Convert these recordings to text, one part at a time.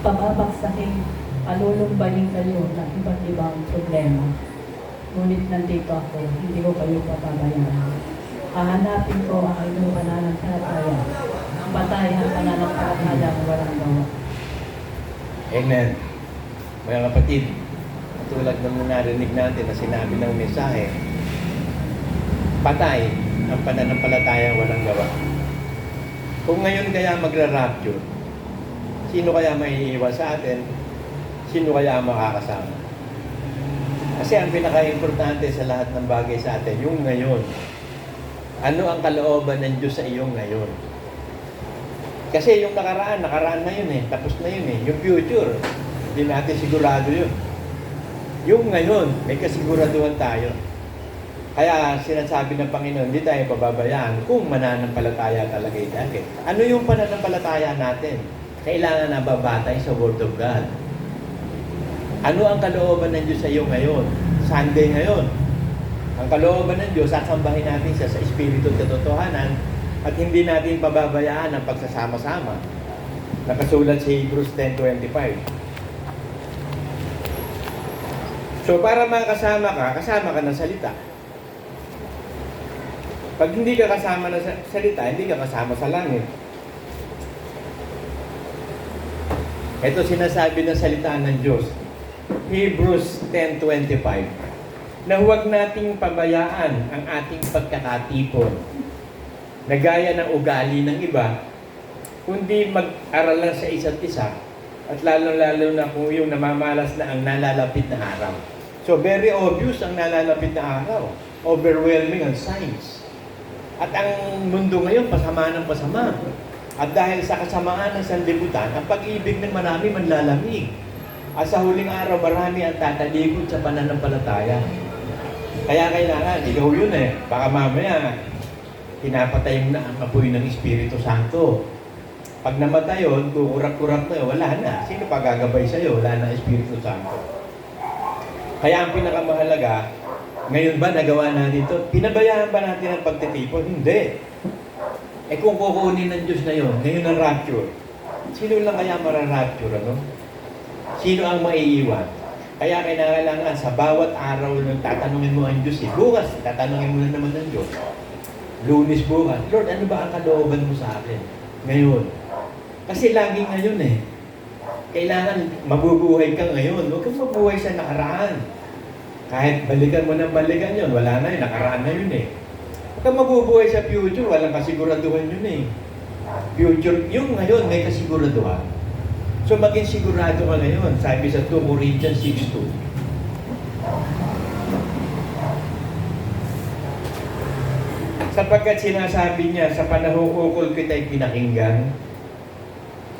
pababaksakin, palulumbayin kayo ng iba't ibang problema. Ngunit nandito ako, hindi ko kayo papabayaan. Hahanapin ko ang inyong pananampalataya. Ang patay ang pananampalataya ng walang gawa. Amen. Mga kapatid, tulad ng narinig natin na sinabi ng mensahe, patay ang pananampalataya walang gawa. Kung ngayon kaya magra-rapture, sino kaya maiiwas sa atin? Sino kaya makakasama? Kasi ang pinaka-importante sa lahat ng bagay sa atin, yung ngayon. Ano ang kalooban ng Diyos sa iyong ngayon? Kasi yung nakaraan na yun eh. Tapos na yun eh. Yung future, hindi natin sigurado yun. Yung ngayon, may kasiguraduhan tayo. Kaya sinasabi ng Panginoon, hindi tayo pababayaan kung mananampalataya talaga tayo. Ano yung pananampalataya natin? Kailangan na babatay sa Word of God. Ano ang kalooban ng Diyos sa iyo ngayon? Sunday ngayon. Ang kalooban ng Diyos, sasambahin natin siya sa Espiritu at katotohanan at hindi natin pababayaan ang pagsasama-sama. Nakasulat sa Hebrews 10:25. So para makasama ka ng salita. Pag hindi ka kasama ng salita, hindi ka kasama sa langit. Ito sinasabi ng salita ng Diyos. Hebrews 10:25. Na huwag nating pabayaan ang ating pagkakatipon na gaya ng ugali ng iba, kundi mag-aral lang sa isa't isa at lalong-lalo na kung yung namamalas na ang nalalapit na araw. So very obvious ang nalalapit na araw. Overwhelming ang signs. At ang mundo ngayon, pasama ng pasama. At dahil sa kasamaan ng sanlibutan, ang pag-ibig ng marami manlalamig. At sa huling araw, marami ang tatalikod sa pananampalataya. Kaya kailangan, ikaw yun eh. Baka mamaya, pinapatay mo na ang apoy ng Espiritu Santo. Pag namatay yun, kukurak-kurak na yun, wala na. Sino pa gagabay sa'yo? Wala na Espiritu Santo. Kaya ang pinakamahalaga, ngayon ba nagawa natin ito? Pinabayaan ba natin ang pagtitipon? Hindi. Eh kung kukunin ng Diyos na yun, ngayon ang rapture, sino lang kaya mara-rapture, ano? Sino ang maiiwan? Kaya kailangan sa bawat araw nang tatanungin mo ang Diyos, bukas, tatanungin mo na naman ng Diyos. Lunes bukas, Lord, ano ba ang kalooban mo sa akin? Ngayon. Kasi laging ngayon eh. Kailangan mabubuhay ka ngayon. Huwag kang mabuhay sa nakaraan. Kahit balikan mo ng balikan yun, wala na yun, nakaraan na yun eh. Huwag kang mabubuhay sa future, walang kasiguraduhan yun eh. Future, yung ngayon may kasiguraduhan. So maging sigurado ka ngayon, sabi sa 2 Corinthians 6:2. Sapagkat sinasabi niya, sa panahong ukol kita'y pinakinggan,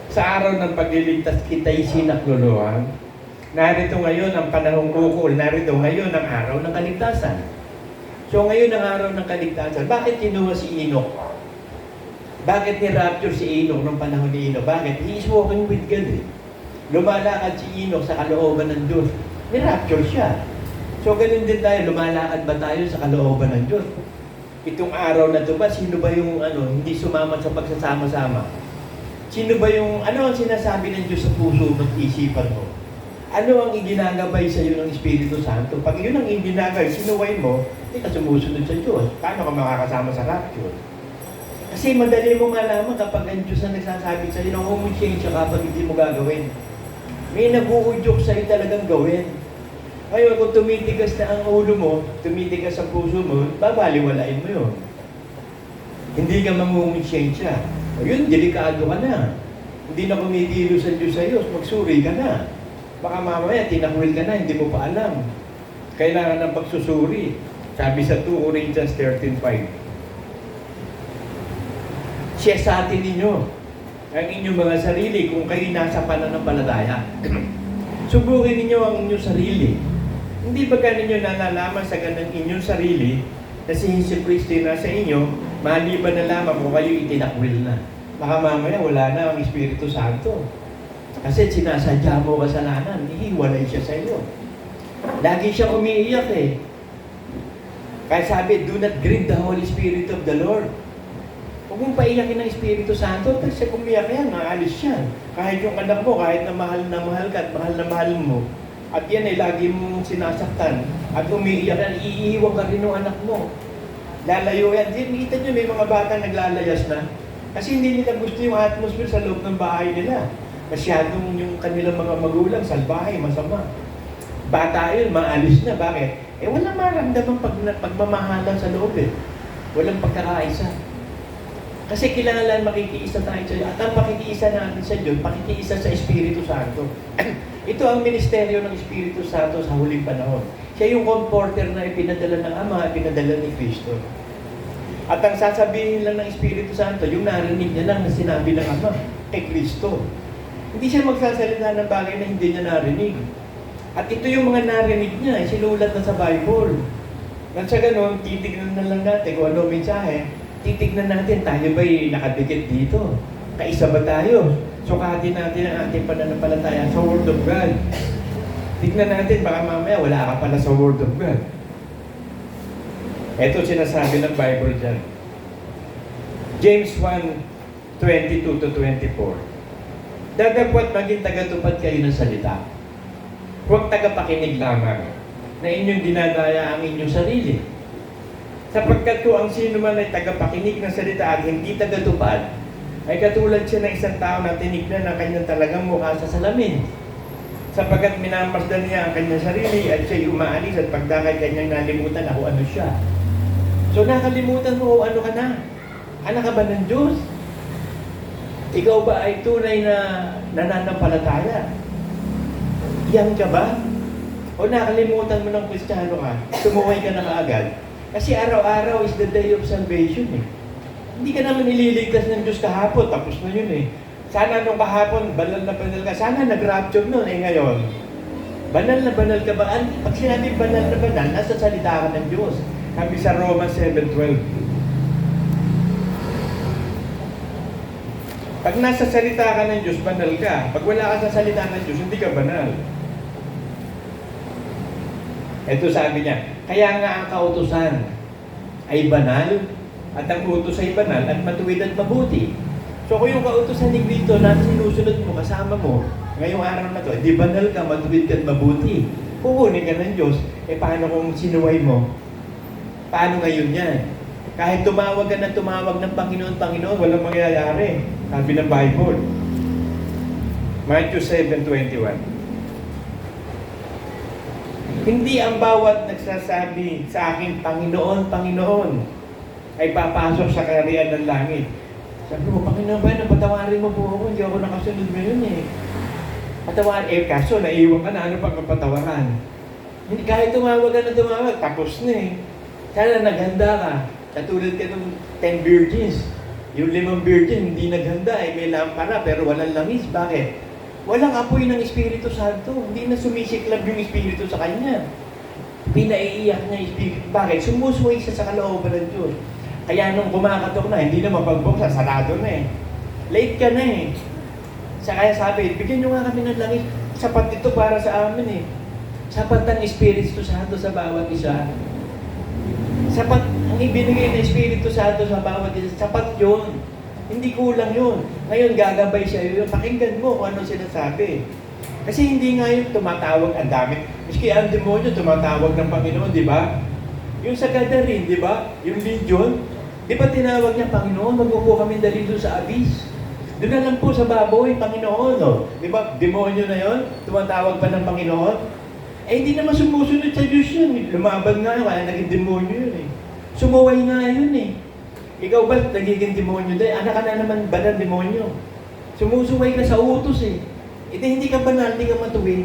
sa araw ng pagliligtas kita'y sinakluluhan, narito ngayon ang panahong ukol, narito ngayon ang araw ng kaligtasan. So ngayon ang araw ng kaligtasan, bakit kinuha si Enoch? Bakit ni-rapture si Enoch nung panahon ni Enoch? Bakit? He is walking with God eh. Lumalakad si Enoch sa kalooban ng Diyos. Ni-rapture siya. So ganun din tayo, lumalakad ba tayo sa kalooban ng Diyos? Itong araw na ito ba, sino ba yung hindi sumama sa pagsasama-sama? Sino ba yung, ano ang sinasabi ng Diyos sa puso at isipan mo? Ano ang iginagabay sa iyo ng Espiritu Santo? Pag yun ang iginagabay, sinuway mo, hindi ka sumusunod sa Diyos. Paano ka makakasama sa rapture? Kasi madali mo malaman kapag ang Diyos ang nagsasabi sa iyo, humonsensya ka kapag hindi mo gagawin. May nag-uudyok sa iyo talagang gawin. Ngayon, kung tumitigas na ang ulo mo, tumitigas ang puso mo, babaliwalain mo yun. Hindi ka mamumonsensya. O yun, delikado ka na. Hindi na kumikilos ang Diyos sa iyo, magsuri ka na. Baka mamaya, tinakwil ka na, hindi mo pa alam. Kailangan ng pagsusuri. Sabi sa 2 Corinthians 13:5. Siya sa atin ninyo, ang inyong mga sarili kung kayo nasa pananampalataya. Subukin ninyo ang inyong sarili. Hindi ba ninyo nalalaman sa ganang inyong sarili na si Jesucristo nasa inyo, maliban na lamang kung kayo itinakwil na. Baka mamaya wala na ang Espiritu Santo. Kasi sinasadya mo kasalanan, ihiwalay siya sa iyo. Lagi siya umiiyak eh. Kaya sabi, do not grieve the Holy Spirit of the Lord. Huwag mong paiyakin ng Espiritu Santo, tapos siya umiyak yan, maalis yan. Kahit yung anak mo, kahit na mahal ka at mahal na mahal mo, at yan ay lagi mong sinasaktan, at umiiyak yan, iiwan ka rin ng anak mo. Lalayo yan. Kita nyo, may mga bata naglalayas na. Kasi hindi nila gusto yung atmosphere sa loob ng bahay nila. Masyadong yung kanilang mga magulang, salbahe, masama. Bata yun, maalis na. Bakit? Walang maramdamang pagmamahalan sa loob eh. Walang pagkakaisa. Kasi kailangan makikiisa tayo sa Diyos. At ang makikiisa natin sa Diyos, makikiisa sa Espiritu Santo. Ito ang ministeryo ng Espiritu Santo sa huling panahon. Siya yung comforter na ipinadala ng Ama, ipinadala ni Kristo. At ang sasabihin lang ng Espiritu Santo, yung narinig niya lang na sinabi ng Ama kay Kristo. Hindi siya magsasalita ng bagay na hindi niya narinig. At ito yung mga narinig niya, sinulat na sa Bible. At sa ganun, titignan na lang natin kung ano mensahe. Titignan natin, tayo ba'y nakadikit dito? Kaisa ba tayo? Sukatin natin ang ating pananampalataya sa Word of God. Tignan natin, baka mamaya wala ka pala sa Word of God. Ito sinasabi ng Bible dyan. James 1:22-24. Dadagwat maging tagatupad kayo ng salita. Huwag tagapakinig lamang na inyong dinadaya ang inyong sarili. Sapagkat kung ang sino man ay tagapakinig ng salita at hindi tagatupad, ay katulad siya ng isang tao na tinignan ang kanyang talagang mukha sa salamin. Sapagkat minamasdan niya ang kanyang sarili at siya'y umaalis at pagdakay kanyang nalimutan ako ano siya. So nakalimutan mo kung ano ka na. Anak ka ba ng Diyos? Ikaw ba ay tunay na nananampalataya? Yan ka ba? O nakalimutan mo ng Kristiyano ka? Sumuway ka na kaagad? Kasi araw-araw is the day of salvation eh. Hindi ka naman ililigtas ng Diyos kahapon, tapos na yun eh. Sana nung kahapon, banal na banal ka. Sana nag-rapture nun eh ngayon. Banal na banal ka ba? Pag sinabi banal na banal, nasa salita ka ng Diyos. Sabi sa Romans 7:12. Pag nasa salita ka ng Diyos, banal ka. Pag wala ka sa salita ng Diyos, hindi ka banal. Ito sabi niya, kaya nga ang kautusan ay banal at ang utos ay banal at matuwid at mabuti. So kung yung kautusan ni Cristo na sinusunod mo, kasama mo, ngayong araw na to, di banal ka, matuwid ka at mabuti. Pupunin ka ng Diyos, paano kung sinuway mo? Paano ngayon yan? Kahit tumawag ka ng Panginoon, walang mangyayari. Sabi ng Bible. Matthew 7:21. Hindi ang bawat nagsasabi sa akin, Panginoon, Panginoon, ay papasok sa kaharian ng langit. Sabi mo, Panginoon ba, patawarin mo po ako, hindi ako nakasunod ngayon eh. Patawarin, kaso naiwan ka na, ano pang kapatawaran? Hindi, kahit tumawag ka na tumawag, tapos na eh. Sana naghanda ka. Katulad ka ng 10 virgins. Yung 5 virgin, hindi naghanda eh. May lampara, pero walang langis. Bakit? Walang apoy ng Espiritu Santo. Hindi na sumisiklab yung Espiritu sa kanya. Pinaiiyak niya yung Espiritu. Bakit? Sumusuway siya sa kalooban ng Diyos. Kaya nung kumakatok na, hindi na mapagbuksan, sarado na eh. Late ka na eh. Kaya sabi, bigyan nyo nga kami ng langis. Sapat ito para sa amin eh. Sapat ang Espiritu Santo sa bawat isa. Sapat ang ibinigay ng Espiritu Santo sa bawat isa. Sapat yun. Hindi kulang yun. Ngayon, gagabay siya yun. Pakinggan mo kung ano sinasabi. Kasi hindi nga yun tumatawag ang dami. Miski ang demonyo tumatawag ng Panginoon, di ba? Yung sa Gadarene, di ba? Yung Legion, di ba tinawag niya, Panginoon, magpupo kami dali doon sa abyss. Doon na lang po sa baboy, Panginoon. No? Di ba? Demonyo na yun, tumatawag pa ng Panginoon. Hindi naman sumusunod sa Diyos yun. Lumaban nga yun, kaya naging demonyo yun eh. Sumuway nga yun eh. Ikaw ba nagiging demonyo dahil? Anak ka na naman ba ng demonyo? Sumusuway ka sa utos eh. Hindi ka banal, hindi ka matuwid.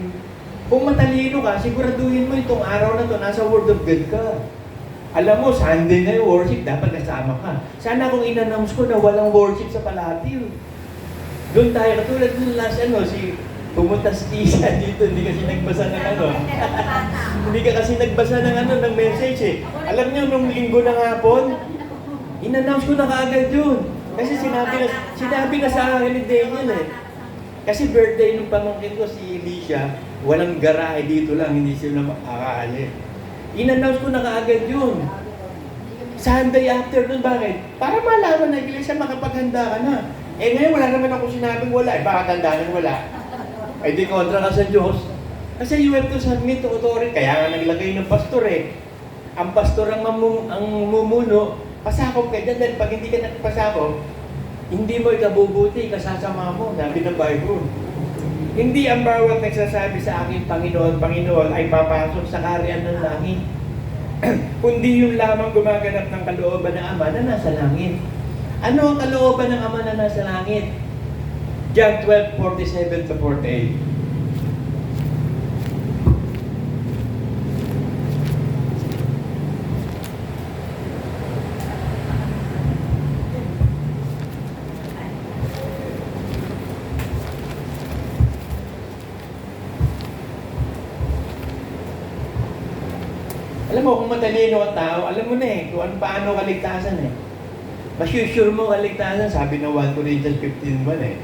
Kung matalino ka, siguraduhin mo itong araw na to, nasa Word of God ka. Alam mo, Sunday na yung worship, dapat kasama ka. Sana kung in-announce ko na walang worship sa Palatio. Doon tayo, katulad ng last si pumunta si Tisa dito, hindi kasi nagbasa ng hindi ka kasi nagbasa ng message eh. Alam niyo, nung linggo ng hapon, in-announce ko na kaagad yun. Kasi sinabi na sa akin ni Daniel eh. Kasi birthday ng pamangkin ko, si Alicia, walang garahe dito lang, hindi sila makakaali. In-announce ko na kaagad yun. Sunday afternoon, bakit? Para malaman na iglesia, makapaghanda ka na. Eh ngayon, wala naman ako sinabing wala. Eh, baka tandaan wala. Eh di kontra ka sa Diyos. Kasi you have to submit to authority. Kaya nga naglagay ng pastor eh. Ang pastor ang mumuno, pasakop ka dyan. Dahil pag hindi ka nagpasakop, hindi mo ikabubuti, kasasama mo. Sabi ng Bible. Hindi ang bawat nagsasabi sa akin, Panginoon, Panginoon, ay papasok sa kaharian ng langit. Kundi yung lamang gumaganap ng kalooban ng Ama na nasa langit. Ano ang kalooban ng Ama na nasa langit? John 12:47 to 48. Alam mo, kung matalino ang tao, alam mo na eh, kung paano kaligtasan eh. Masusure mo kaligtasan, sabi ng 1 Corinthians 15:1 eh.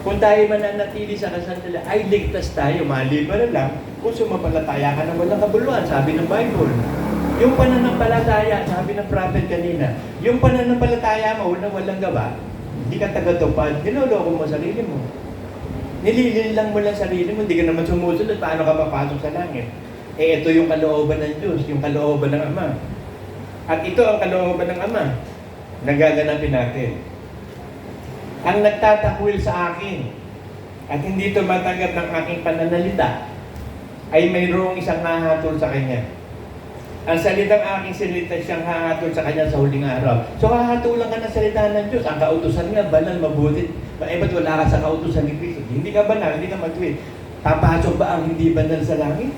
Kung tayo mananatili sa kasandalan, ay ligtas tayo, maliban na lang kung sumampalataya ka na walang kabuluhan, sabi ng Bible. Yung pananampalataya, sabi ng prophet kanina, yung pananampalataya mo na walang gawa, hindi ka tagatupad, niloloko mo sarili mo. Nilililang mo lang sarili mo, hindi ka naman sumusunod, paano ka papasok sa langit? Eh, ito yung kalooban ng Diyos, yung kalooban ng Ama. At ito ang kalooban ng Ama na gaganapin natin. Ang nagtatakwil sa akin at hindi tumatanggap ng aking pananalita ay mayroong isang hahatol sa kanya. Ang salitang aking salita siyang hahatol sa kanya sa huling araw. So hahatulan ka ng salita ng Diyos. Ang kautusan nga, banal, mabuti. Ba't wala ka sa kautusan ni Cristo? Hindi ka banal, hindi ka matuwid. Papasok ba ang hindi banal sa langit?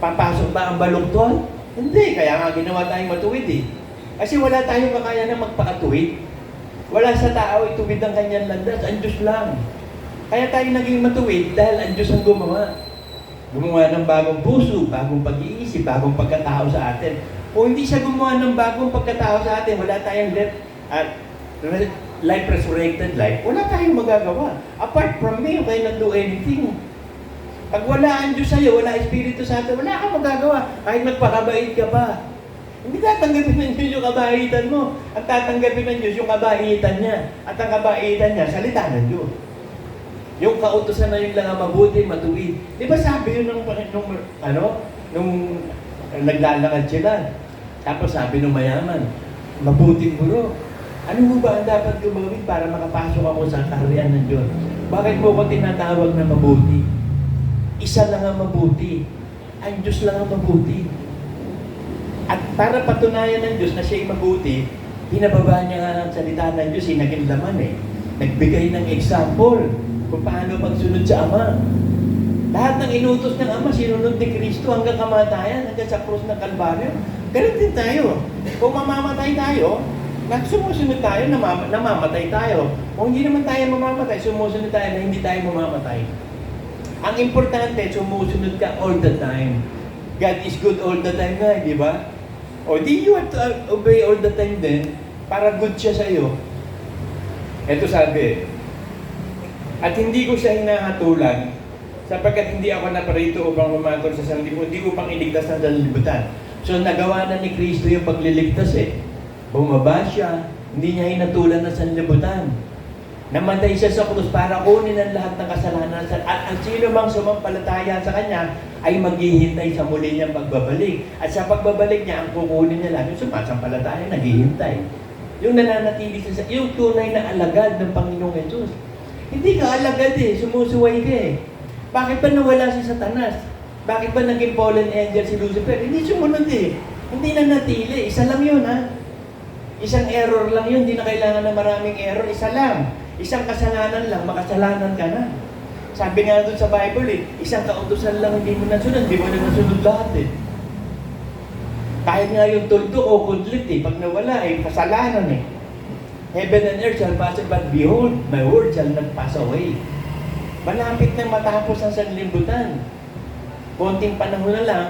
Papasok ba ang balugtol? Hindi, kaya nga ginawa tayong matuwid eh. Kasi wala tayong kakayanan magpakatuwid. Wala sa tao ituwid ang kanyang landas, ang Diyos lang. Kaya tayo naging matuwid dahil ang Diyos ang gumawa. Gumawa ng bagong puso, bagong pag-iisip, bagong pagkatao sa atin. Kung hindi siya gumawa ng bagong pagkatao sa atin, wala tayong life resurrected life, wala tayong magagawa. Apart from me, you cannot do anything. Pag wala ang Diyos sa'yo, wala Espiritu sa atin, wala kang magagawa. Kahit magpakabait ka pa. Hindi tatanggapin ng Diyos yung kabaitan mo. Ang tatanggapin ng Diyos yung kabaitan niya. At ang kabaitan niya, salita ng Diyos. Yung kautusan na yun lang ang mabuti, matuwid. Di ba sabi yun nung naglalakad sila? Tapos sabi nung mayaman, mabuting guro. Ano mo ba ang dapat gawin para makapasok ako sa kaharian ng Diyos? Bakit mo ko tinatawag na mabuti? Isa lang ang mabuti. Ang Diyos lang ang mabuti. At para patunayan ng Diyos na siya'y mabuti, pinababa niya ang salita ng Diyos, naging laman eh. Nagbigay ng example kung paano magsunod sa Ama. Lahat ng inutos ng Ama, sinunod ni Kristo hanggang kamatayan, hanggang sa krus ng Kalbaryo. Ganun din tayo. Kung mamamatay tayo, sumusunod tayo, namamatay tayo. Kung hindi naman tayo mamamatay, sumusunod tayo na hindi tayo mamamatay. Ang importante, sumusunod ka all the time. God is good all the time nga, di ba? O di you have to obey all the time din para good siya sa iyo. Ito sabi, at hindi ko siya hinahatulan sapagkat hindi ako naparito upang humatol sa sanlibutan, hindi upang iligtas ng sanlibutan. So nagawa na ni Kristo yung pagliligtas eh. Bumaba siya, hindi niya hinatulan ng sanlibutan. Namatay siya sa krus para kunin ang lahat ng kasalanan at ang sino mang sumampalataya sa Kanya ay maghihintay sa muli niyang pagbabalik. At sa pagbabalik niya, ang kukunin niya lang yung sumasampalataya, naghihintay. Yung nananatili sa yung tunay na alagad ng Panginoong Yesus. Hindi ka alagad eh, sumusuway ka eh. Bakit ba nawala si Satanas? Bakit ba naging fallen angel si Lucifer? Hindi sumunod eh. Hindi nanatili. Isa lang yun ha. Isang error lang yun, hindi na kailangan ng maraming error. Isa lang. Isang kasalanan lang, makasalanan ka na. Sabi nga doon sa Bible eh, isang kautusan lang hindi mo nasunod, hindi mo na nasunod lahat eh. Kahit nga yung tuldo o kudlit eh, pag nawala eh, kasalanan eh. Heaven and earth shall pass away, but behold, my word shall not pass away. Malapit na matapos ang sanlibutan. Konting panahon na lang,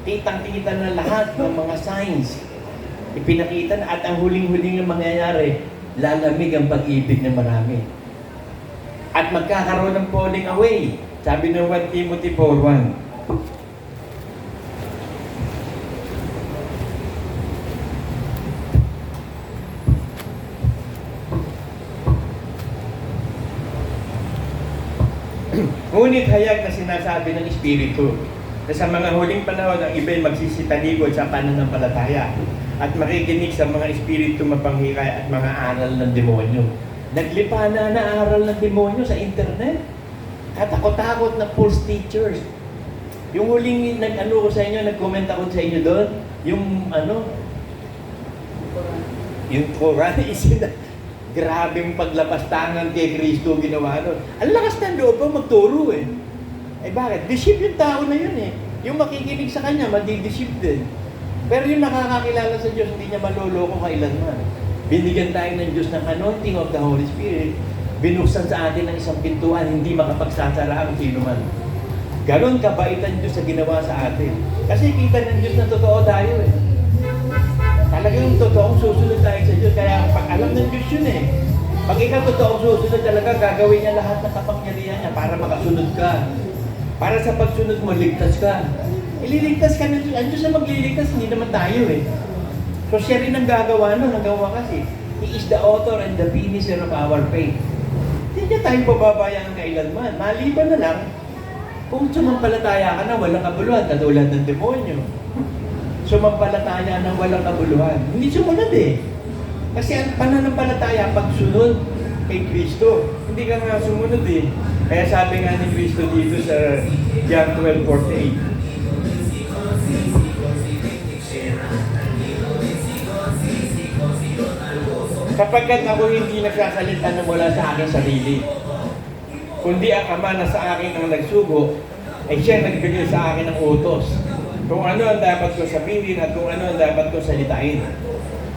kitang-kita na lahat ng mga signs. Ipinakita na at ang huling-huling na mangyayari, lalamig ang pag-ibig ng marami. At magkakaroon ng falling away. Sabi ng 1 Timothy 4:1. Ngunit hayag na sinasabi ng Espiritu na sa mga huling panahon ang iba'y magsisitalikod sa pananampalataya at makikinig sa mga espiritu mapanghiray at mga aral ng demonyo. Naglipa na aral ng demonyo sa internet. Katakot-takot na false teachers. Yung huling nag-ano ko sa inyo, nag-comment ako sa inyo doon, yung Quran grabing paglapastangan kay Kristo ginawa nun. Ang lakas ng loob pa magturo eh. Eh bakit? Deceive yung tao na yun eh. Yung makikinig sa kanya, madideceive din. Pero yung nakakakilala sa Diyos, hindi niya maloloko kailanman. Binigyan tayo ng Diyos ng anointing of the Holy Spirit. Binuksan sa atin ng isang pintuan, hindi makapagsasara ang sino man. Ganon kabait ang Diyos sa ginawa sa atin. Kasi kita ng Diyos na totoo tayo eh. Talagang totoong susunod tayo sa Diyos. Kaya pag alam ng Diyos yun eh. Pag ikaw totoong susunod talaga, gagawin niya lahat ng kapangyarihan niya para makasunod ka. Para sa pagsunod mo, ligtas ka. Ililigtas ka ng Diyos. Ang Diyos na magliligtas, hindi naman tayo eh. So siya rin ang gagawa nun, nagawa kasi. He is the author and the finisher of our faith. Hindi niya tayo pababayaan kailanman. Maliban na lang, kung sumampalataya ka na walang kabuluhan, katulad ng demonyo. Sumampalataya ng walang kabuluhan. Hindi sumunod eh. Kasi ang pananampalataya, pagsunod kay Kristo. Hindi ka nga sumunod eh. Kaya sabi nga ni Kristo dito sa John 12:48, sapagkat ako hindi nagsasalita na mula sa aking sarili, kundi ang Ama na sa akin ang nagsugo, ay siya nagbigay sa akin ng utos. Kung ano ang dapat ko sabihin at kung ano ang dapat ko salitain.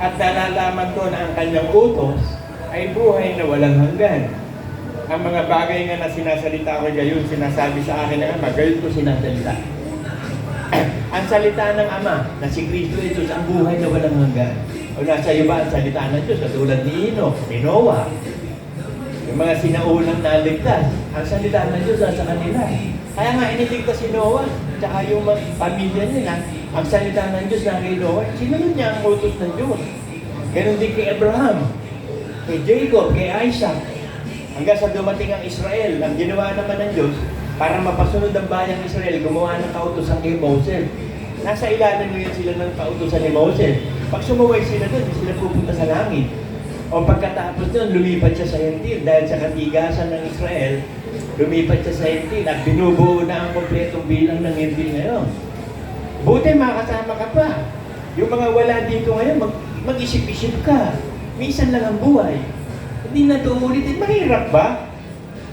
At nalalaman ko na ang kanyang utos ay buhay na walang hanggan. Ang mga bagay nga na sinasalita ko gayon, sinasabi sa akin ng Ama, gayon ko sinasalita. Ang salita ng Ama na si Kristo Jesus ang buhay na walang hanggan. O nasa iyo ba ang salita ng Diyos? Katulad ni Enoch, ni Noah. Yung mga sinaunang naligtas, ang salita ng Diyos nasa kanila. Kaya nga iniligtas si Noah, tsaka yung pamilya nila, ang salita ng Diyos na kay Noah, sinunod niya ang utos ng Diyos. Ganon din kay Abraham, kay Jacob, kay Isaac. Hanggang sa dumating ang Israel, ang ginawa naman ng Diyos, para mapasunod ang bayang Israel, gumawa ng kautosan kay Moses. Nasa ilalim ngayon sila ng kautosan ni Moses. Pag sumuway sila doon, hindi sila pupunta sa langit. O pagkatapos doon, lumipat siya sa Hentil dahil sa katigasan ng Israel, lumipat siya sa Hentil at binubuo na ang kompletong bilang ng Hentil ngayon. Buti makasama ka pa. Yung mga wala dito ngayon, mag-isip-isip ka. Minsan lang ang buhay. Hindi na ito ulitin. Mahirap ba?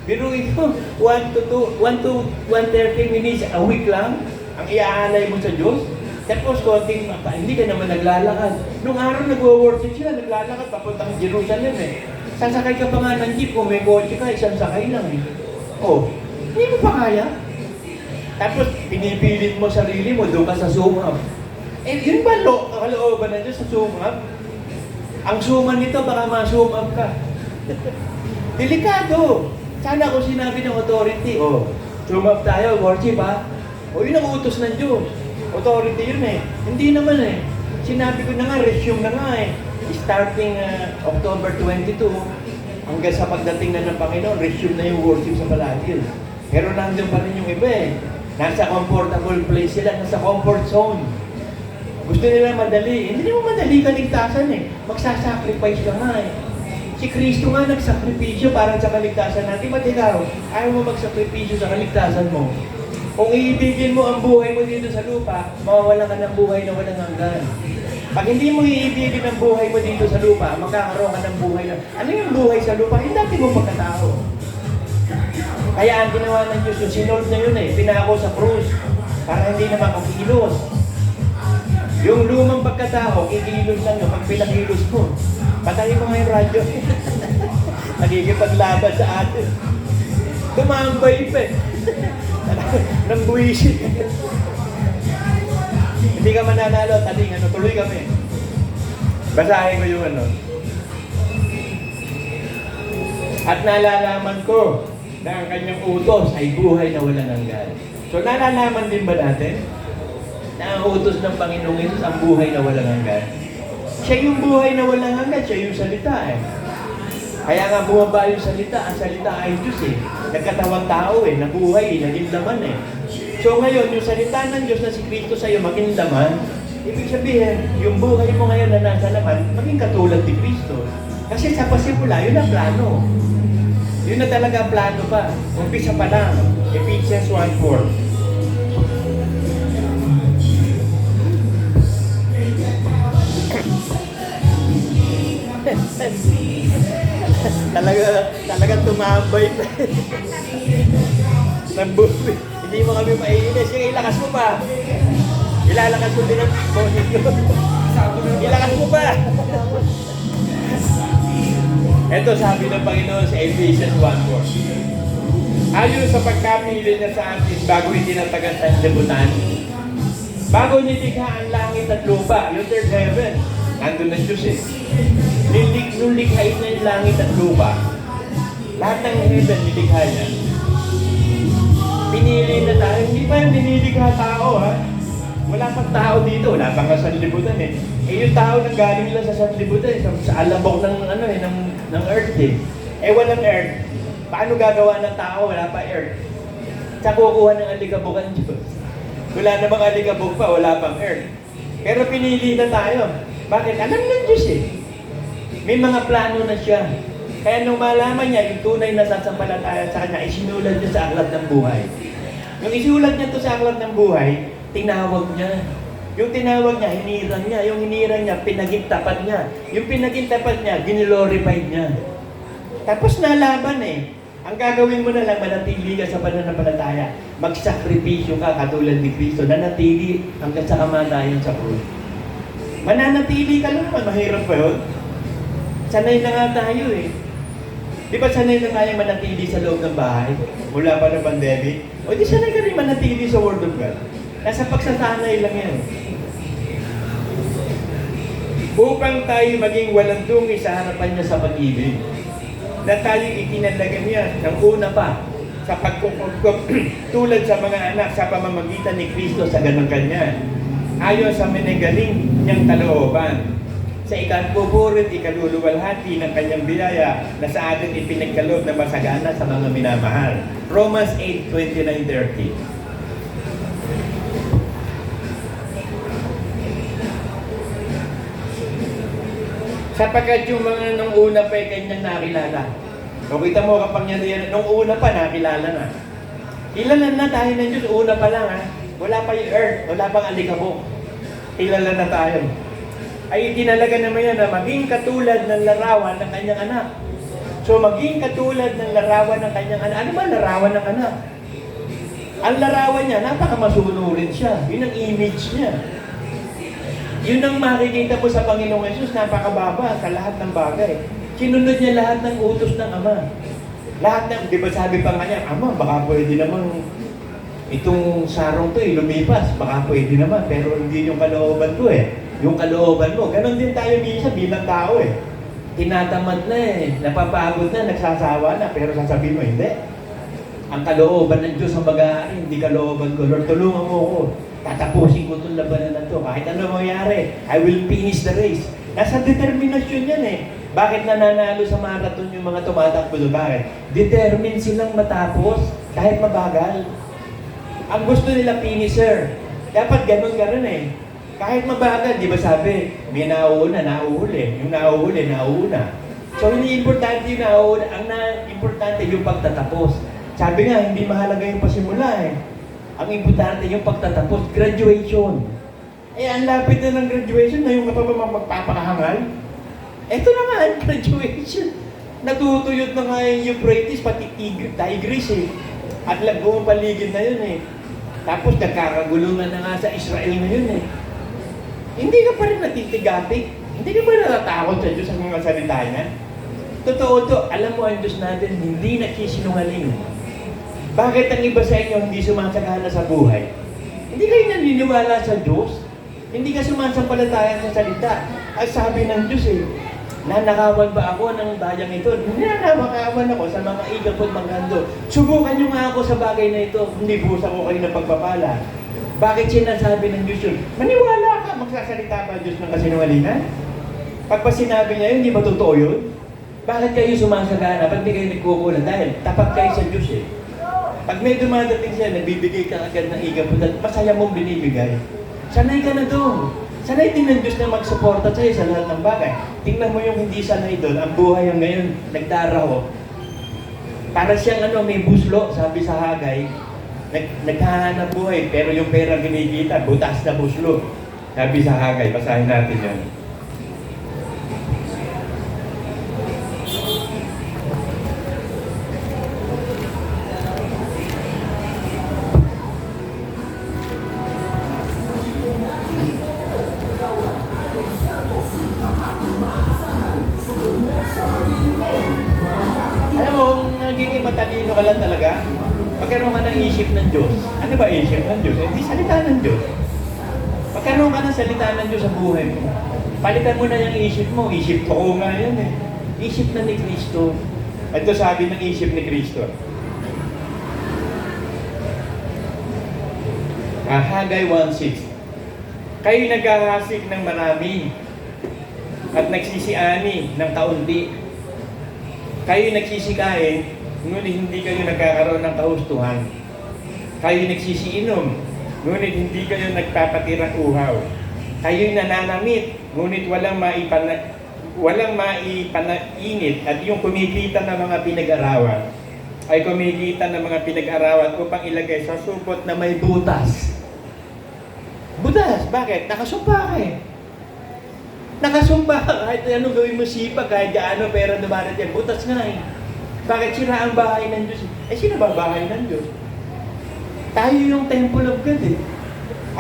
Biruin ko, 1 to 1:30 minutes a week lang ang iaalay mo sa Diyos. Tapos konting hindi ka naman naglalakad. Nung araw nagwo-worship sila, naglalakad papuntang Jerusalem eh. Sasakay ka pa nga ng jeep, kung may kotse ka, isang sakay lang eh. Oh, hindi mo pa kaya? Tapos pinipilit mo sarili mo, doon ka sa zoom up. Eh, yun ba kalooban na Diyos sa zoom up? Ang suman nito, baka ma-zoom up ka. Delikado. Sana kung sinabi ng authority, zoom up tayo, worship ha? O yun ang utos ng Diyos. Authority yun eh. Hindi naman eh. Sinabi ko na nga, resume na nga eh. Starting October 22, hanggang sa pagdating na ng Panginoon, resume na yung worship sa Palacio. Pero nandun pa rin yung iba eh. Nasa comfortable place sila, nasa comfort zone. Gusto nila madali. Hindi naman madali kaligtasan eh. Magsasacrifice ka nga eh. Si Kristo nga nagsakripisyo para sa kaligtasan natin. Ba't ikaw, ayaw mo magsakripisyo sa kaligtasan mo? Kung iibigin mo ang buhay mo dito sa lupa, mawawalan ka ng buhay na walang hanggan. Pag hindi mo iibigin ang buhay mo dito sa lupa, magkakaroon ka ng buhay na... Ano yung buhay sa lupa? Yung dati mo pagkatao. Kaya ang ginawa ng Diyos, yung sinold na yun eh, pinako sa krus para hindi na makakilos. Yung lumang pagkatao, kikilos lang yun. Pag pinakilos mo, patayin mo nga yung radyo. Nagigipaglaban sa atin. Tumambay pa eh. Nang buwisit. Hindi ka mananalo, taling tuloy kami. Basahin ko yung At nalalaman ko na ang kanyang utos ay buhay na walang hanggan. So nalalaman din ba natin na ang utos ng Panginoong Hesus ang buhay na walang hanggan? Siya yung buhay na walang hanggan, siya yung salita eh. Kaya nga bumaba yung salita. Ang salita ay Diyos eh. Nagkatawang tao eh. Nabuhay eh. Naging laman eh. So ngayon, yung salita ng Diyos na si Kristo sa'yo maging laman, ibig sabihin, yung buhay mo ngayon na nasa laman, maging katulad ni Kristo. Kasi sa pasimula, yun ang plano. Yun na talaga ang plano pa. Umpisa pa lang. Ephesians 1:4. talagang tumambay na. Nagbubi. Hindi mo kami maiinis. Sige, ilakas mo pa. Ilalakas mo din ang boses ko. Ilakas mo pa. Ito sabi ng Panginoon sa Ephesians 1:4. Ayon sa pagkapili niya sa atin bago itinatagan sa libutan, bago nilikha ang langit at lupa, yung third heaven, nandun ng Diyos eh. Nung likhain na yung langit at lupa, lahat ng heaven nilikha niya. Pinili na tayo, hindi pa yung ninilikha tao ha. Wala pang tao dito, wala pang sanlibutan eh. Eh yung tao nang galing lang sa sanlibutan, sa alabok ng, ng earth eh. Eh walang earth. Paano gagawa ng tao? Wala pa earth. Sa kukuha ng alikabok ang Diyos. Wala namang alikabok pa, wala pang earth. Pero pinili na tayo. Bakit? Alam ng Diyos eh. May mga plano na siya. Kaya nung malaman niya, yung tunay na sasampalataya sa kanya, isinulat niya sa aklat ng buhay. Nung isulat niya to sa aklat ng buhay, tinawag niya. Yung tinawag niya, hinirang niya. Yung hinirang niya, pinagintapat niya. Yung pinagintapat niya, ginilorified niya. Tapos nalaban eh. Ang gagawin mo na lang, manatili ka sa pananampalataya. Magsakripisyo ka katulad ni Kristo. Nanatili hanggang sa kamatayan sa krus. Mananatili ka lang naman. Mahirap pa yun. Sanay na nga tayo eh. Di ba sanay na tayo manatili sa loob ng bahay? Mula pa ng pandemic? O di sanay ka rin manatili sa Word of God. Nasa pagsasanay lang yan. Upang tayo maging walang dungi sa harapan niya sa pag-ibig. Na tayo itinalagan niya ng una pa sa pagkukupkup tulad sa mga anak sa pamamagitan ni Kristo sa ganang kanya. Ayon sa minagaling niyang kalooban. Sa ikatpupurit, ikaluluwalhati ng kanyang biyaya na sa atin ipinagkaloob na masagana sa mga minamahal. Romans 8:29-30. Sapagkat yung mga nung una pa kanyang nakilala. So kita mo kapangyarihan, nung una pa nakilala na. Kilala na tayo ng Diyos, una pa lang ha. Wala pa yung earth, wala pang alikabok. Kilala na tayo. Ay itinalaga naman yan na maging katulad ng larawan ng kanyang anak. So maging katulad ng larawan ng kanyang anak. Ano ba larawan ng anak? Ang larawan niya, napakamasunurin siya. Yun ang image niya. Yun ang makikita mo sa Panginoong Jesus, napakababa sa lahat ng bagay. Sinunod niya lahat ng utos ng Ama. Lahat ng, di ba sabi pa nga niya, Ama, baka pwede namang itong sarong to lumipas, baka pwede naman, pero hindi yung kalooban ko eh. Yung kalooban mo, ganon din tayo minsan bilang tao eh. Tinatamad na eh, napapagod na, nagsasawa na, pero sasabihin mo, hindi. Ang kalooban ng Diyos ang mag-aari, hindi kalooban ko. Lord, tulungan mo ako. Tatapusin ko itong labanan na ito. Kahit ano mangyari, I will finish the race. Nasa determinasyon yan eh. Bakit nananalo sa marathon yung mga tumatakbo doon? Bakit? Determined silang matapos kahit mabagal. Ang gusto nila finisher. Dapat ganun ka rin eh. Kahit mabagal, di ba sabi, may nauuna, nauhuli. Yung nauhuli, nauuna. So hindi importante yung nauuna. Ang importante yung pagtatapos. Sabi nga, hindi mahalaga yung pasimula eh. Ang importante yung pagtatapos, graduation. Eh, ang lapit na ng graduation, ngayon ka pa ba magpapakahangal? Ito na nga, graduation. Natutuyot na nga yung Euphrates, pati Tigris eh. At buong paligid na yun eh. Tapos nagkakagulungan na nga sa Israel na yun eh. Hindi ka pa rin natitigatik. Hindi ka pa natatakot sa Diyos ang mga salita niya. Totoo to, alam mo ang Diyos natin, hindi nagsisinungaling. Bakit ang iba sa inyo hindi sumasagana sa buhay? Hindi kayo naniniwala sa Diyos? Hindi ka sumasampalataya sa salita. Ang sabi ng Diyos eh, nanakawan ba ako ng bayang ito? Nanakawan ako sa mga igap at magando. Subukan nyo nga ako sa bagay na ito, hindi busa ko kayo ng pagpapala. Bakit sinasabi ng Diyos yun? Maniwala ka, magsasalita ba Diyos ng kasinungalingan? Pag pa sinabi niya yun, hindi ba totoo yun? Bakit kayo sumasagana? Ba't di kayo nagkukulan? Dahil tapat kayo sa Diyos eh. Pag may dumadating siya, nagbibigay ka agad ng igapunan, masaya mong binibigay. Sanay ka na doon. Sanay din ng Diyos na magsuporta sa'yo sa lahat ng bagay. Tingnan mo yung hindi sanay doon, ang buhay yung ngayon, nagdaraho. Para siyang may buslo, sabi sa Hagay, naghahanap buhay, pero yung pera kinikita, butas na buslo. Sabi sa Hagay, basahin natin yan. Alam mo, kung nagiging matalino ka lang talaga, magkaroon ka ng isip ng Diyos. Ano ba isip ng Diyos? Hindi salita ng Diyos. Magkaroon ka ng salita ng Diyos sa buhay mo. Palitan mo na yung isip mo. Isip ko nga yan eh. Isip na ni Kristo. Ito sabi ng isip ni Kristo. Hagay 1:6. Kayo naghahasik ng marami at nagsisiani ng kaunti. Kayo nagsisikain, ngunit hindi kayo nagkakaroon ng kahustuhan. Kayo nagsisiinom, ngunit hindi kayo nagpapatirang uhaw. Kayo'y nananamit, ngunit walang maipanainit at yung kumikita ng mga pinag-arawan ay kumikita ng mga pinag-arawan upang ilagay sa supot na may butas. Butas? Bakit? Nakasumpa ka eh. Nakasumpa ka, kahit anong gawin mo sipag, kahit gaano pera dumarat yan, butas nga eh. Bakit sira ang bahay ng Diyos? Sino ba bahay ng Diyos? Tayo yung temple of God eh.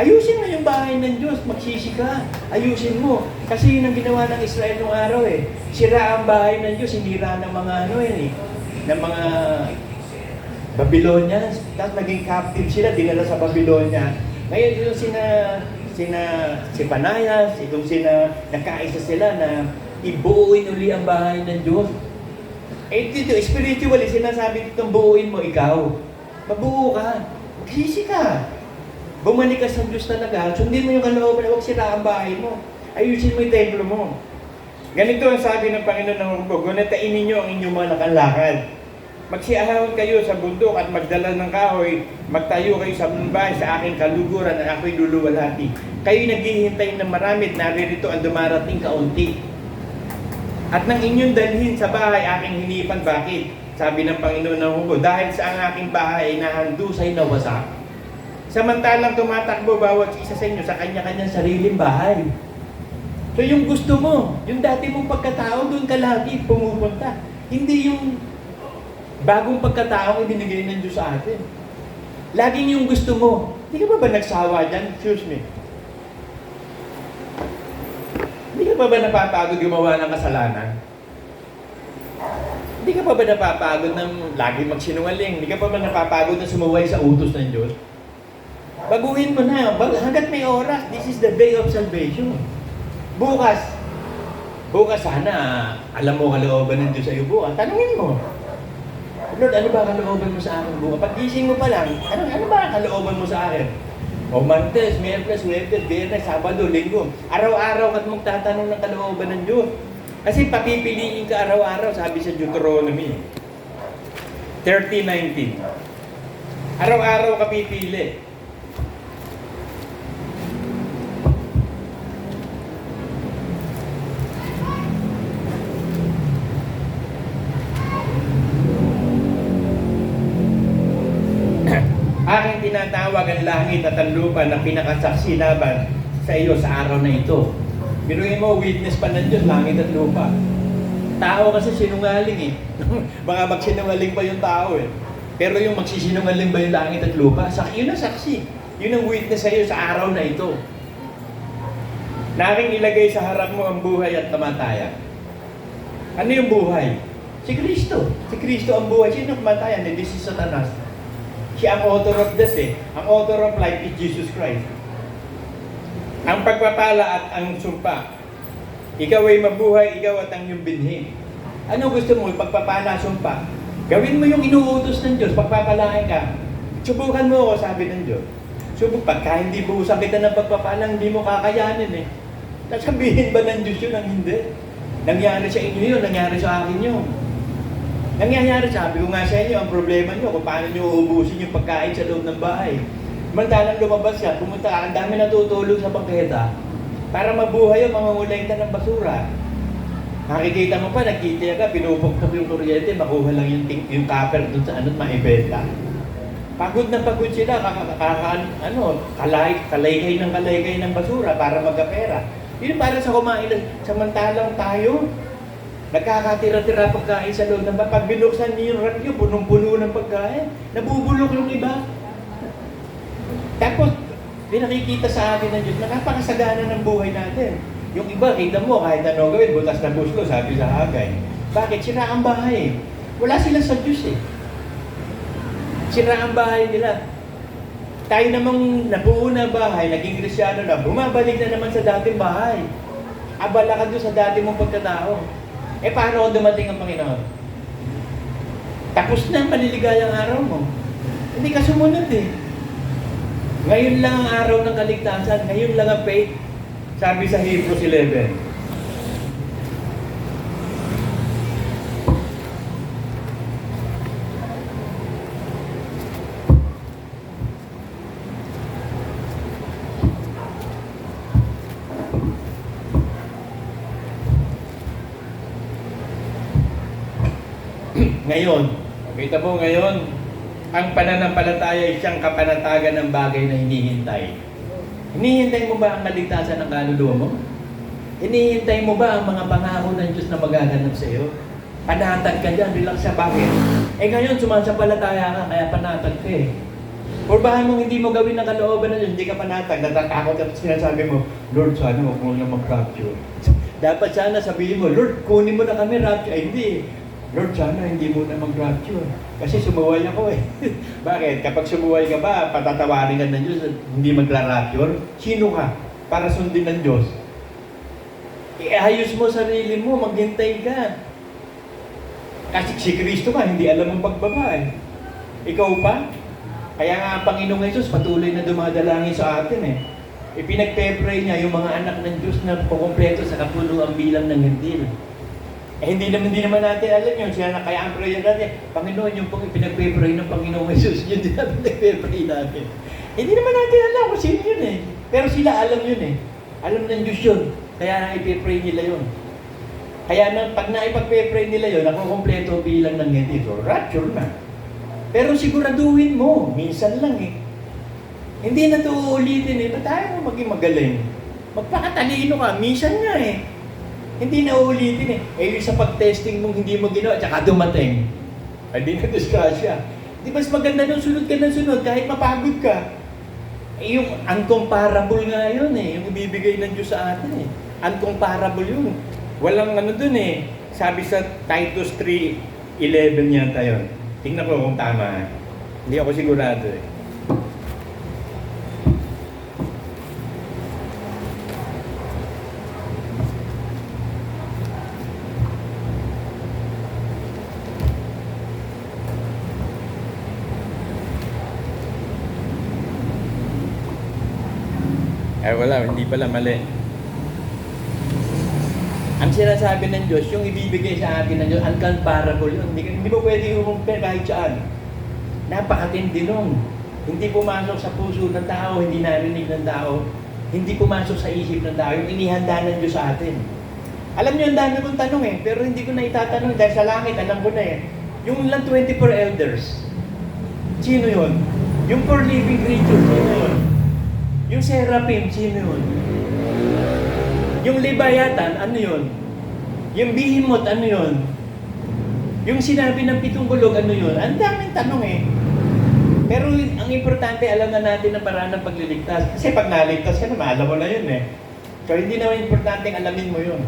Ayusin mo yung bahay ng Diyos, magsisi ka. Ayusin mo. Kasi yun ang ginawa ng Israel nung araw eh. Sira ang bahay ng Diyos, hinira ng mga ng mga Babylonians. Tapos naging captive sila, dinala sa Babylonia. Ngayon yung si Panayas, itong nagkaisa sila na ibuuin uli ang bahay ng Diyos. Dito, spiritually, sinasabi ditong buuin mo ikaw. Mabuo ka. Magsisi ka. Bumalik ka sa Diyos talaga. Sundin mo yung kalooban, huwag sira ang bahay mo. Ayusin mo yung templo mo. Ganito ang sabi ng Panginoon ng Hukbog, gunatain ninyo ang inyong mga nakalakad. Magsiahon kayo sa bundok at magdala ng kahoy, magtayo kayo sa bahay sa aking kaluguran at ako'y luluwalhati. Kayo'y naghihintay ng marami at naririto ang dumarating kaunti. At nang inyong dalhin sa bahay aking hinipan, bakit? Sabi ng Panginoon ng Hukbog, dahil sa ang aking bahay ay nahandusay na wasak. Samantalang tumatakbo bawat isa sa inyo sa kanya-kanyang sariling bahay. So yung gusto mo, yung dati mong pagkatao, doon ka lagi pumupunta. Hindi yung bagong pagkatao ibinigay ng Diyos sa atin. Laging yung gusto mo. Hindi ka ba nagsawa dyan? Excuse me. Hindi ka ba napapagod gumawa ng kasalanan? Hindi ka ba napapagod ng lagi magsinungaling? Hindi ka ba napapagod na sumuway sa utos ng Diyos? Baguhin mo na. Hanggat may oras, this is the day of salvation. Bukas sana, alam mo kalooban ng Diyos sa iyo bukas. Tanungin mo. Lord, ano ba kalooban mo sa akin bukas? Pag-gising mo pa lang, ano ba kalooban mo sa akin? O Martes, Miyerkules, Huwebes, Biyernes, Sabado, Linggo. Araw-araw ka magtatanong ng kalooban ng Diyos. Kasi papipiliin ka araw-araw, sabi sa Deuteronomy 30:19. Araw-araw ka pipili. Aking tinatawag ang langit at ang lupa na pinakasaksi laban sa iyo sa araw na ito. Biruin mo, witness pa ng Diyos, langit at lupa. Tao kasi sinungaling eh. Baka magsinungaling pa yung tao eh. Pero yung magsisinungaling ba yung langit at lupa? Yun ang saksi. Yun ang witness sa iyo sa araw na ito. Na aking ilagay sa harap mo ang buhay at kamatayan. Ano yung buhay? Si Kristo. Si Kristo ang buhay. Sino kamatayan? Hindi si Satanas. Siya ang author of death eh. Ang author of life is Jesus Christ. Ang pagpapala at ang sumpa. Ikaw ay mabuhay, ikaw at ang iyong binhi. Ano gusto mo? Pagpapala, sumpa. Gawin mo yung inuutos ng Diyos, pagpapalain ka. Subukan mo ako, sabi ng Diyos. Pagka hindi buusan kita ng pagpapala, hindi mo kakayanin eh. Sasabihin ba ng Diyos yun ang hindi? Nangyari sa inyo yun, nangyari sa akin yun. Nangyayari, sabi ko nga sa inyo, ang problema nyo kung paano nyo uubusin yung pagkain sa loob ng bahay. Mantalang lumabas ka, pumunta ka, ang dami natutulog sa bangketa para mabuhay yung mga ngulengta ng basura. Nakikita mo pa, nagkitiya ka, pinupukpok yung kuryente, makuha lang yung copper dun sa ano't maibenta. Pagod na pagod sila, kalaykay ng basura para magkapera. Yun para sa kumain, samantalang tayo, nagkakatira-tira pagkain sa loob ng bahay. Pag binuksan niyo yung rep nyo, punong-puno ng pagkain. Nabubulok yung iba. Tapos, pinakikita sa atin ng Diyos na napakasagana ng buhay natin. Yung iba, kita mo, kahit ano gawin, butas na buslo, sabi sa Hagay. Bakit? Sira ang bahay. Wala sila sa Diyos eh. Sira ang bahay nila. Tayo namang nabuo na bahay, naging Kristyano na, bumabalik na naman sa dating bahay. Abala ka doon sa dati mong pagkatao. Eh paano kung dumating ang Panginoon? Tapos na ang maliligayang araw mo. Hindi ka sumunod eh. Ngayon lang ang araw ng kaligtasan, ngayon lang ang faith. Sabi sa Hebrews 11. Ngayon, kita mo ngayon, ang pananampalataya ay siyang kapanatagan ng bagay na hinihintay. Hinihintay mo ba ang kaligtasan ng kaluluwa mo? Hinihintay mo ba ang mga pangako ng Diyos na magaganap sa iyo? Panatag ka dyan, relax sa bakit? Eh ngayon, sumasampalataya ka, kaya panatag ka eh. Purbahan mong hindi mo gawin ng kalooban ng Diyos, hindi ka panatag, natatakot at sinasabi mo, Lord, sana huwag mo na mag-rapture. Dapat sana sabihin mo, Lord, kunin mo na kami rapture. Ay hindi. Lord, sana hindi mo na mag-rapture. Kasi sumuway ako eh. Bakit? Kapag sumuway ka ba, patatawarin ka ng Diyos at hindi magla-rapture? Sino ka? Para sundin ng Diyos. Iayos mo sarili mo, maghintay ka. Kasi si Kristo ka, hindi alam ang pagbaba eh. Ikaw pa? Kaya nga ang Panginoong Jesus patuloy na dumadalangin sa atin eh. Ipinagpe-pray niya yung mga anak ng Diyos na kukumpleto sa kapunuang bilang ng hindil. Eh hindi naman natin alam yun. Kaya ang prayer natin, Panginoon, yung pong ipinagpe-pray ng Panginoong Jesus, yun din natin nagpe-pray natin. Hindi naman natin alam kung sino yun eh. Pero sila alam yun eh. Alam ng Diyos yun. Kaya ipe-pray nila yun. Kaya pag naipag-pray nila yun, nakukumpleto bilang ng hindil. So, rapture na. Pero siguraduhin mo, minsan lang eh. Hindi na ito uulitin eh. Ba't tayo maging magaling? Magpakatalino ka, minsan nga eh. Hindi na uulitin eh. Eh yung sa pag-testing mong hindi mo ginawa, tsaka dumating. Hindi na disgrasya. Di mas maganda nung sunod ka ng sunod, kahit mapagod ka. Eh yung uncomparable nga yun eh. Yung ibibigay ng Diyos sa atin eh. Uncomparable yun. Walang ano dun eh. Sabi sa Titus 3:11 yata yun. Tingnan ko kung tama. Hindi ako sigurado eh. Ay wala, hindi pala mali. Ang sinasabi ng Diyos, yung ibibigay sa atin ng Diyos, uncomparable yun. Hindi mo pwede i-compare kahit saan. Napakatindi nun. Hindi pumasok sa puso ng tao, hindi narinig ng tao, hindi pumasok sa isip ng tao, yung inihanda ng Diyos sa atin. Alam niyo, ang dami kong tanong eh, pero hindi ko na itatanong dahil sa langit, alam ko na eh. Yung lang 24 elders, sino yun? Yung 4 living creatures, sino yun? Yung seraphim, sino yun? Yung Leviathan, ano yun? Yung Behemoth, ano yun? Yung sinabi ng 7 bulog, ano yun? Ang daming tanong eh. Pero ang importante, alam na natin ang paraan ng pagliligtas. Kasi pag naligtas ka naman, alam mo na yun eh. So hindi naman importante alamin mo yun.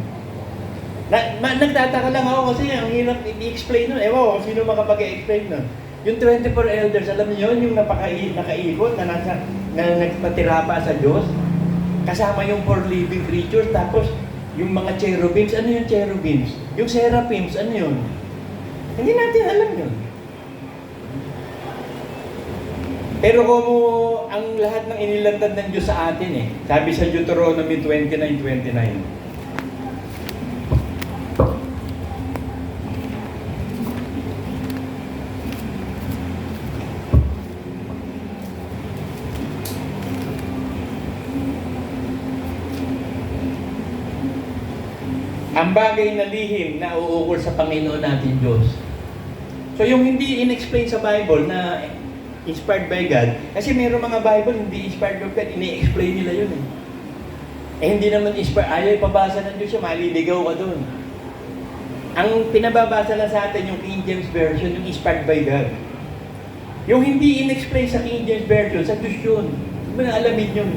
Nagtataka lang ako kasi ang hirap i-explain nun. Ewan ko, sino makapag-explain nun? Yung 24 elders, alam niyo yun, yung nakaikot na nagpatira pa sa Diyos. Kasama yung 4 living creatures, tapos yung mga cherubims, ano yung cherubims? Yung seraphims, ano yun? Hindi natin alam yun. Pero kung ang lahat ng inilantad ng Diyos sa atin eh, sabi sa Deuteronomy 29:29. ang bagay na lihim na uukol sa Panginoon natin Diyos. So yung hindi in-explain sa Bible na inspired by God, kasi mayroong mga Bible hindi inspired by God, ini-explain nila yun eh. Hindi naman inspired, ayaw ipabasa ng Diyos, maliligaw ka doon. Ang pinababasa lang sa atin yung King James Version, yung inspired by God. Yung hindi in-explain sa King James Version, sa Diyos yun. Hindi mo na alamin yun.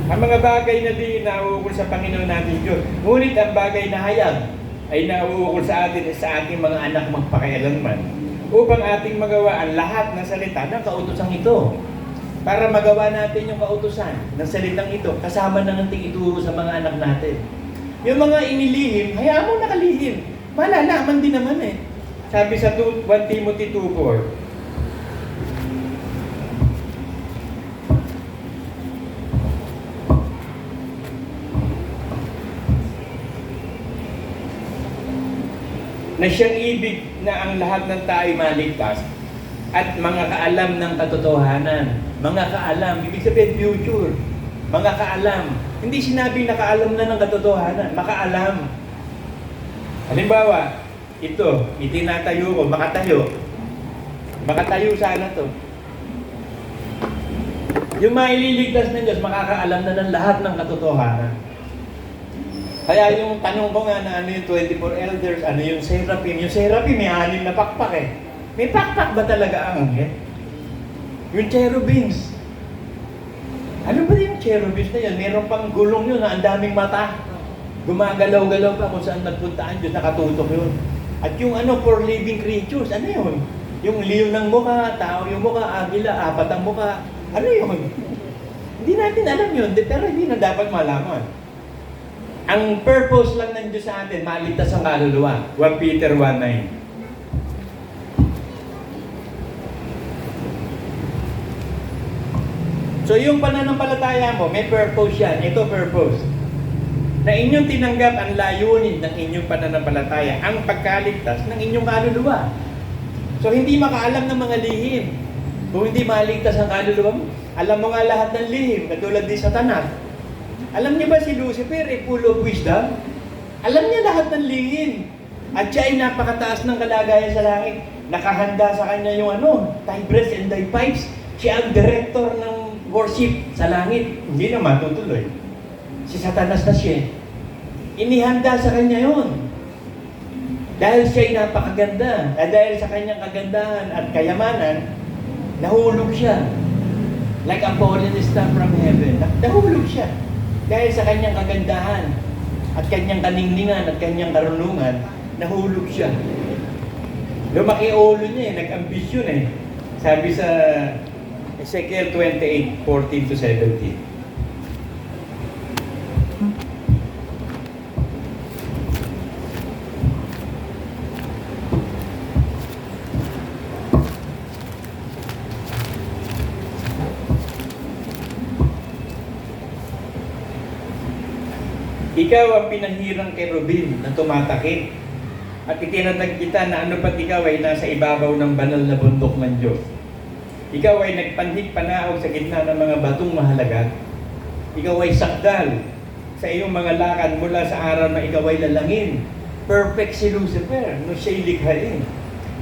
Ang mga bagay na di nauukol sa Panginoon natin Diyos. Ngunit ang bagay na hayag ay nauukol sa atin sa ating mga anak magpakialanman upang ating magawa ang lahat ng salita ng kautosang ito. Para magawa natin yung kautusan ng salitang ito, kasama na nating ituro sa mga anak natin. Yung mga inilihim, hayaan mo nakalihim. Malalaman din naman eh. Sabi sa 1 Timothy 2:4, na siyang ibig na ang lahat ng tao ay maligtas at mga kaalam ng katotohanan. Mga kaalam, ibig sabihin future. Mga kaalam. Hindi sinabing nakaalam na ng katotohanan, makaalam. Halimbawa, ito, itinatayo ko, makatayo. Makatayo sana to. Yung maililigtas ng Diyos, makakaalam na ng lahat ng katotohanan. Kaya yung tanong ko nga na ano yung 24 elders, ano yung seraphim. Yung seraphim may 6 na pakpak eh. May pakpak ba talaga ang anghel? Yung cherubims. Ano ba yung cherubims na yun? Meron pang gulong yun na ang daming mata. Gumagalaw-galaw pa kung saan nagpunta ang Diyos, nakatutok yun. At yung ano, for living creatures, ano yun? Yung liyo ng mukha, tao yung mukha, agila, 4 ang mukha. Ano yun? Hindi natin alam yun, pero hindi na dapat malaman. Ang purpose lang ng Diyos sa atin, maligtas ang kaluluwa. 1 Peter 1:9. So yung pananampalataya mo, may purpose yan. Ito purpose. Na inyong tinanggap ang layunin ng inyong pananampalataya, ang pagkaligtas ng inyong kaluluwa. So hindi makaalam ng mga lihim. Kung hindi maligtas ang kaluluwa mo, alam mo nga lahat ng lihim, katulad ni Satanas. Alam niyo ba si Lucifer ay full of wisdom? Alam niya lahat ng lihim. At siya ay napakataas ng kalagayan sa langit. Nakahanda sa kanya yung Tigris and thy pipes. Siya ang director ng worship sa langit. Hindi na matutuloy. Si Satanas na siya. Inihanda sa kanya yun. Dahil siya ay napakaganda. At dahil sa kanyang kagandahan at kayamanan, nahulog siya. Like a fallen star from heaven. Nahulog siya. Dahil sa kanyang kagandahan at kanyang kaningningan at kanyang karunungan, nahulog siya. Lumaki ulo niya nag-ambisyon eh. Sabi sa Ezekiel 28:14-17. Ikaw ang pinanghirang kerubim na tumatakip at itinatag kita na ano pat ikaw ay nasa ibabaw ng banal na bundok ng Diyos. Ikaw ay nagpanhig panaog sa gitna ng mga batong mahalaga. Ikaw ay sakdal sa iyong mga lakad mula sa araw na ikaw ay lalangin. Perfect si Lucifer, no siya'y likhain.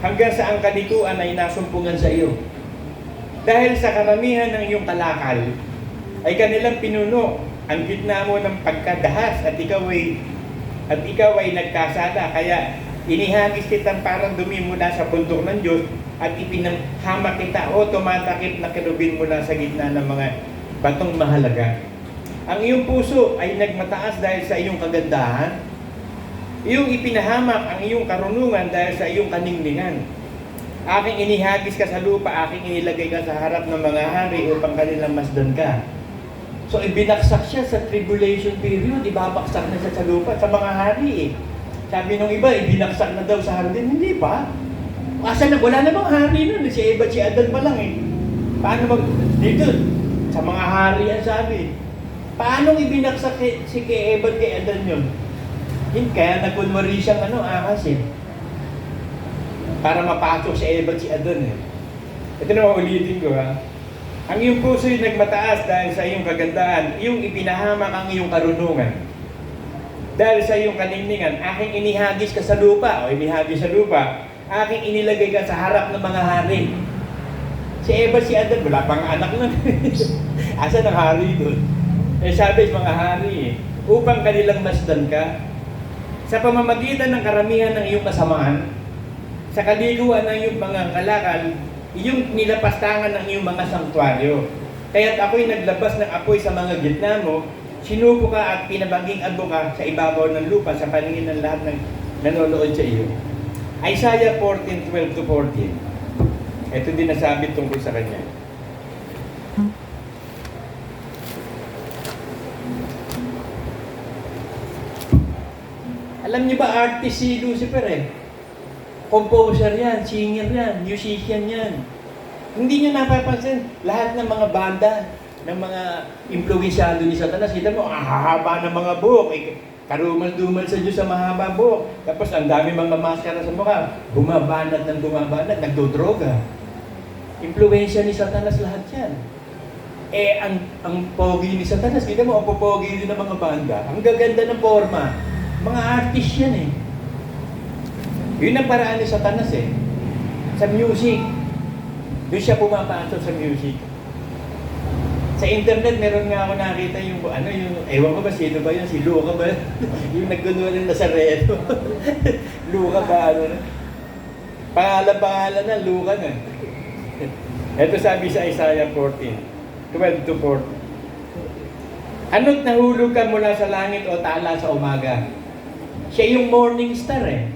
Hanggang sa ang kalikuan ay nasumpungan sa iyo. Dahil sa karamihan ng iyong kalakal, ay kanilang pinuno ang gitna mo ng pagkadahas at ikaw ay nagkasala. Kaya inihagis kitang parang dumi mula sa bundok ng Diyos at ipinanghamak kita o tumatakip na kerubin mula sa gitna ng mga batong mahalaga. Ang iyong puso ay nagmataas dahil sa iyong kagandahan. Iyong ipinahamak ang iyong karunungan dahil sa iyong kaningningan. Aking inihagis ka sa lupa, aking inilagay ka sa harap ng mga hari upang kanilang masdan ka. So, ibinaksak siya sa tribulation period, ibabaksak na siya sa lupa, sa mga hari eh. Sabi nung iba, ibinaksak na daw sa hardin, hindi pa. Asa na, wala namang hari nun, si Eva, si Adan pa lang eh. Paano dito, sa mga hari ang sabi. Paano ibinaksak si kay Eva at kay Adan yun? Kaya nagkunwari siyang ahas eh. Para mapasok si Eva at si Adan eh. Ito na ulitin ko ha. Ang iyong puso ay nagmataas dahil sa iyong kagandahan, iyong ipinahamak ang iyong karunungan. Dahil sa iyong kaningningan, aking inihagis ka sa lupa, o inihagis sa lupa, aking inilagay ka sa harap ng mga hari. Si Eva, si Adan, wala pang anak nun. Asan ang hari doon? Sabi mga hari, upang kanilang masdan ka, sa pamamagitan ng karamihan ng iyong kasamaan, sa kaliguan ng iyong mga kalakal, iyong nilapastangan ng iyong mga sanktuaryo. Kaya't ako'y naglabas ng apoy sa mga gitna mo, sinupo ka at pinabaging abo ka sa ibabaw ng lupa sa paningin ng lahat ng nanonood sa iyo. Isaiah 14:12-14. Ito din nasabi tungkol sa kanya. Alam niyo ba, artist si Lucifer eh. Composer yan, singer yan, musician yan. Hindi niyo napapansin, lahat ng mga banda, ng mga impluensyado ni Satanas, kita mo, ang hahaba ng mga buhok. Karumal-dumal sa Diyos sa mahaba buhok. Tapos ang dami mga maskara sa mukha. Bumabanat ng bumabanat, nagdodroga. Impluensya ni Satanas lahat yan. Ang pogi ni Satanas, kita mo, ang popogi din ng mga banda. Ang gaganda ng forma. Mga artist yan eh. Yun ang paraan ni Satanas eh. Sa music. Doon siya pumapasok sa music. Sa internet, meron nga ako nakita yung, ewan ko ba, sino ba yun? Si Luca ba? Yung nagkunuha ng Nazareno. Luca ba, Pangalan na, Luca na. Ito sabi sa Isaiah 14:12-14. Ano't nahulog ka mula sa langit o tala sa umaga? Siya yung morning star eh.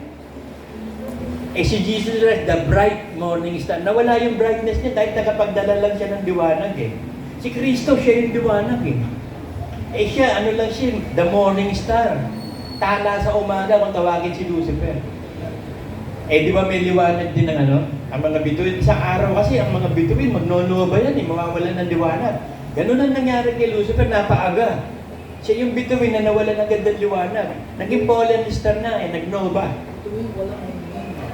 Si Jesus Christ, the bright morning star. Nawala yung brightness niya dahil nakapagdala lang siya ng liwanag eh. Si Kristo, siya yung liwanag eh. Siya, lang siya, the morning star. Tala sa umaga kung tawagin si Lucifer. Di ba may liwanag din ng ang mga bituin. Isang araw kasi, ang mga bituin, magnonoba yan eh, mawawalan ng liwanag. Ganun ang nangyari kay Lucifer, napaaga. Siya yung bituin na nawalan agad ng liwanag. Naging pollen star na eh, nagnova.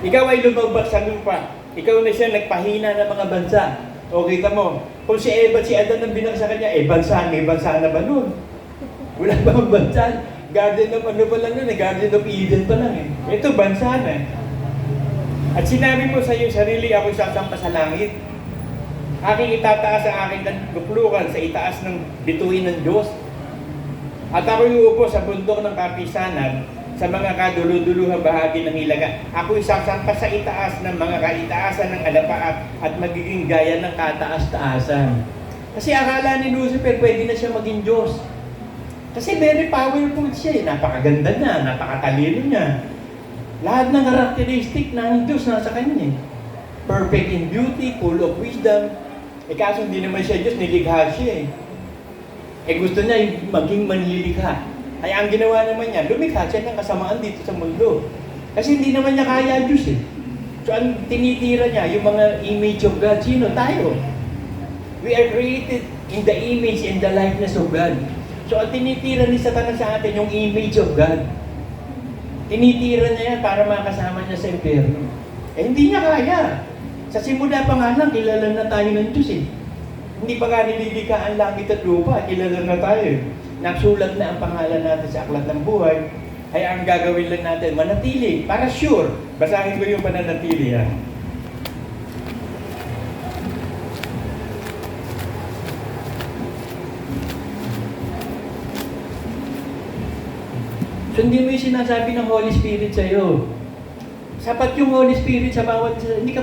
Ikaw ay lumabas sa lupa. Ikaw na siya nagpahina ng mga bansa. O kita mo, kung si Eva at si Adan ang binagsa kanya, bansa, may bansa na ba nun? Wala ba ang bansa? Garden of pa lang nun eh, Garden of Eden pa lang eh. Ito, bansa na. At sinabi mo sa iyong sarili, ako'y sasampa sa langit. Aking itataas ang aking luklukan sa itaas ng bituin ng Diyos. At ako'y uupo sa bundok ng kapisanan sa mga kaduluduluhang bahagi ng hilaga. Ako'y sasampa sa itaas ng mga kaitaasan ng alapaat at magiging gaya ng kataas-taasan. Kasi akala ni Lucifer, pwede na siya maging Diyos. Kasi very powerful siya. Napakaganda niya, napakatalino niya. Lahat ng karakteristik ng Diyos nasa kanya. Perfect in beauty, full of wisdom. Kaso hindi naman siya Diyos, nilikha siya gusto niya maging manlilikha. Kaya ang ginawa naman niya, lumikha siya ng kasamaan dito sa mundo. Kasi hindi naman niya kaya Diyos eh. So ang tinitira niya, yung mga image of God, sino? Tayo. We are created in the image and the likeness of God. So ang tinitira ni Satanas sa atin, yung image of God. Tinitira niya yan para makasama niya sa impyerno. Hindi niya kaya. Sa simula pa nga lang, kilala na tayo ng Diyos eh. Hindi pa nga nililika ang langit at lupa, kilala na tayo. Nasulat na ang pangalan natin sa aklat ng buhay, ay ang gagawin lang natin, manatili, para sure. Basahin ko yung pananatili ha. Sundin mo yung sinasabi ng Holy Spirit sa'yo. Sapat yung Holy Spirit sa bawat, hindi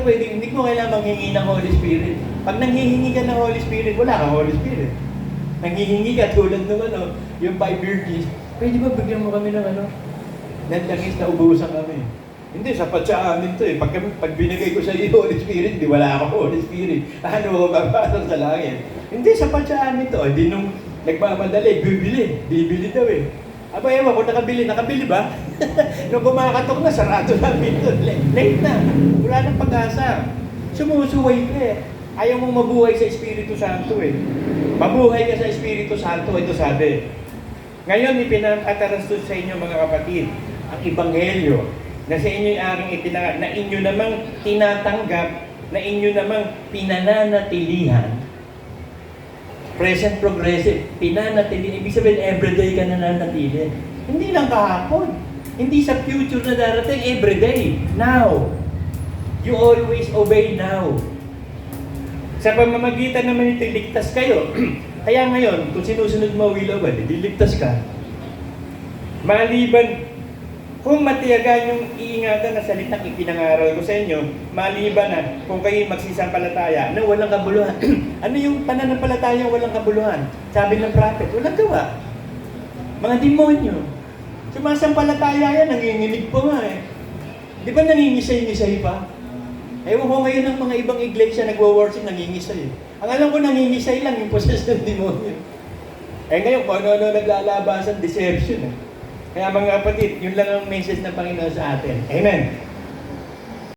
mo kailangan manghingi ng Holy Spirit. Pag nanghihingi ka ng Holy Spirit, wala kang Holy Spirit. Nanghihingi ka tulad ng yung 5 virgins, pwede ba bigyan mo kami ng langis na ubusan kami? Hindi, sapat sa amin to eh. Pag binigay ko sa iyo Holy Spirit, di wala ako Holy Spirit. Ano ko mapasok sa langit? Hindi, sapat sa amin to. Hindi nung nagmamadali, bibili daw eh. Aba, ewan ko, nakabili ba? Nung kumakatok na, sarado namin ito. Late na. Wala nang pag-asa. Sumusuway ka eh. Ayaw mong mabuhay sa Espiritu Santo eh. Mabuhay ka sa Espiritu Santo, ito sabi. Ngayon, ipinakatarastos sa inyo mga kapatid, ang Ebanghelyo na sa inyo yung aking itinangat, na inyo namang tinatanggap, na inyo namang pinananatilihan. Present progressive, pinanatili. Ibig sabihin, everyday ka nananatili. Hindi lang kahapon. Hindi sa future na darating, everyday. Now. You always obey now. Sa pamamagitan naman ito, ligtas kayo. Kaya ngayon, kung sinusunod mo will of God, liligtas ka. Maliban, kung matiyagan yung iingatan na salitang ipinangaral ko sa inyo, maliban na kung kayo magsisampalataya na walang kabuluhan. Ano yung pananampalataya walang kabuluhan? Sabi ng prophet, walang gawa. Mga demonyo. Sumasampalataya yan, nanginginig pa nga eh. Di ba nangingisay-ngisay pa? Ewan ko ngayon ng mga ibang iglesia nagwo-worship, nangingisay. Ang alam ko nangingisay lang yung possessed ng demonyo. Eh ngayon, kung ano-ano naglalabasan, deception eh. Kaya mga kapatid, yun lang ang message ng Panginoon sa atin. Amen.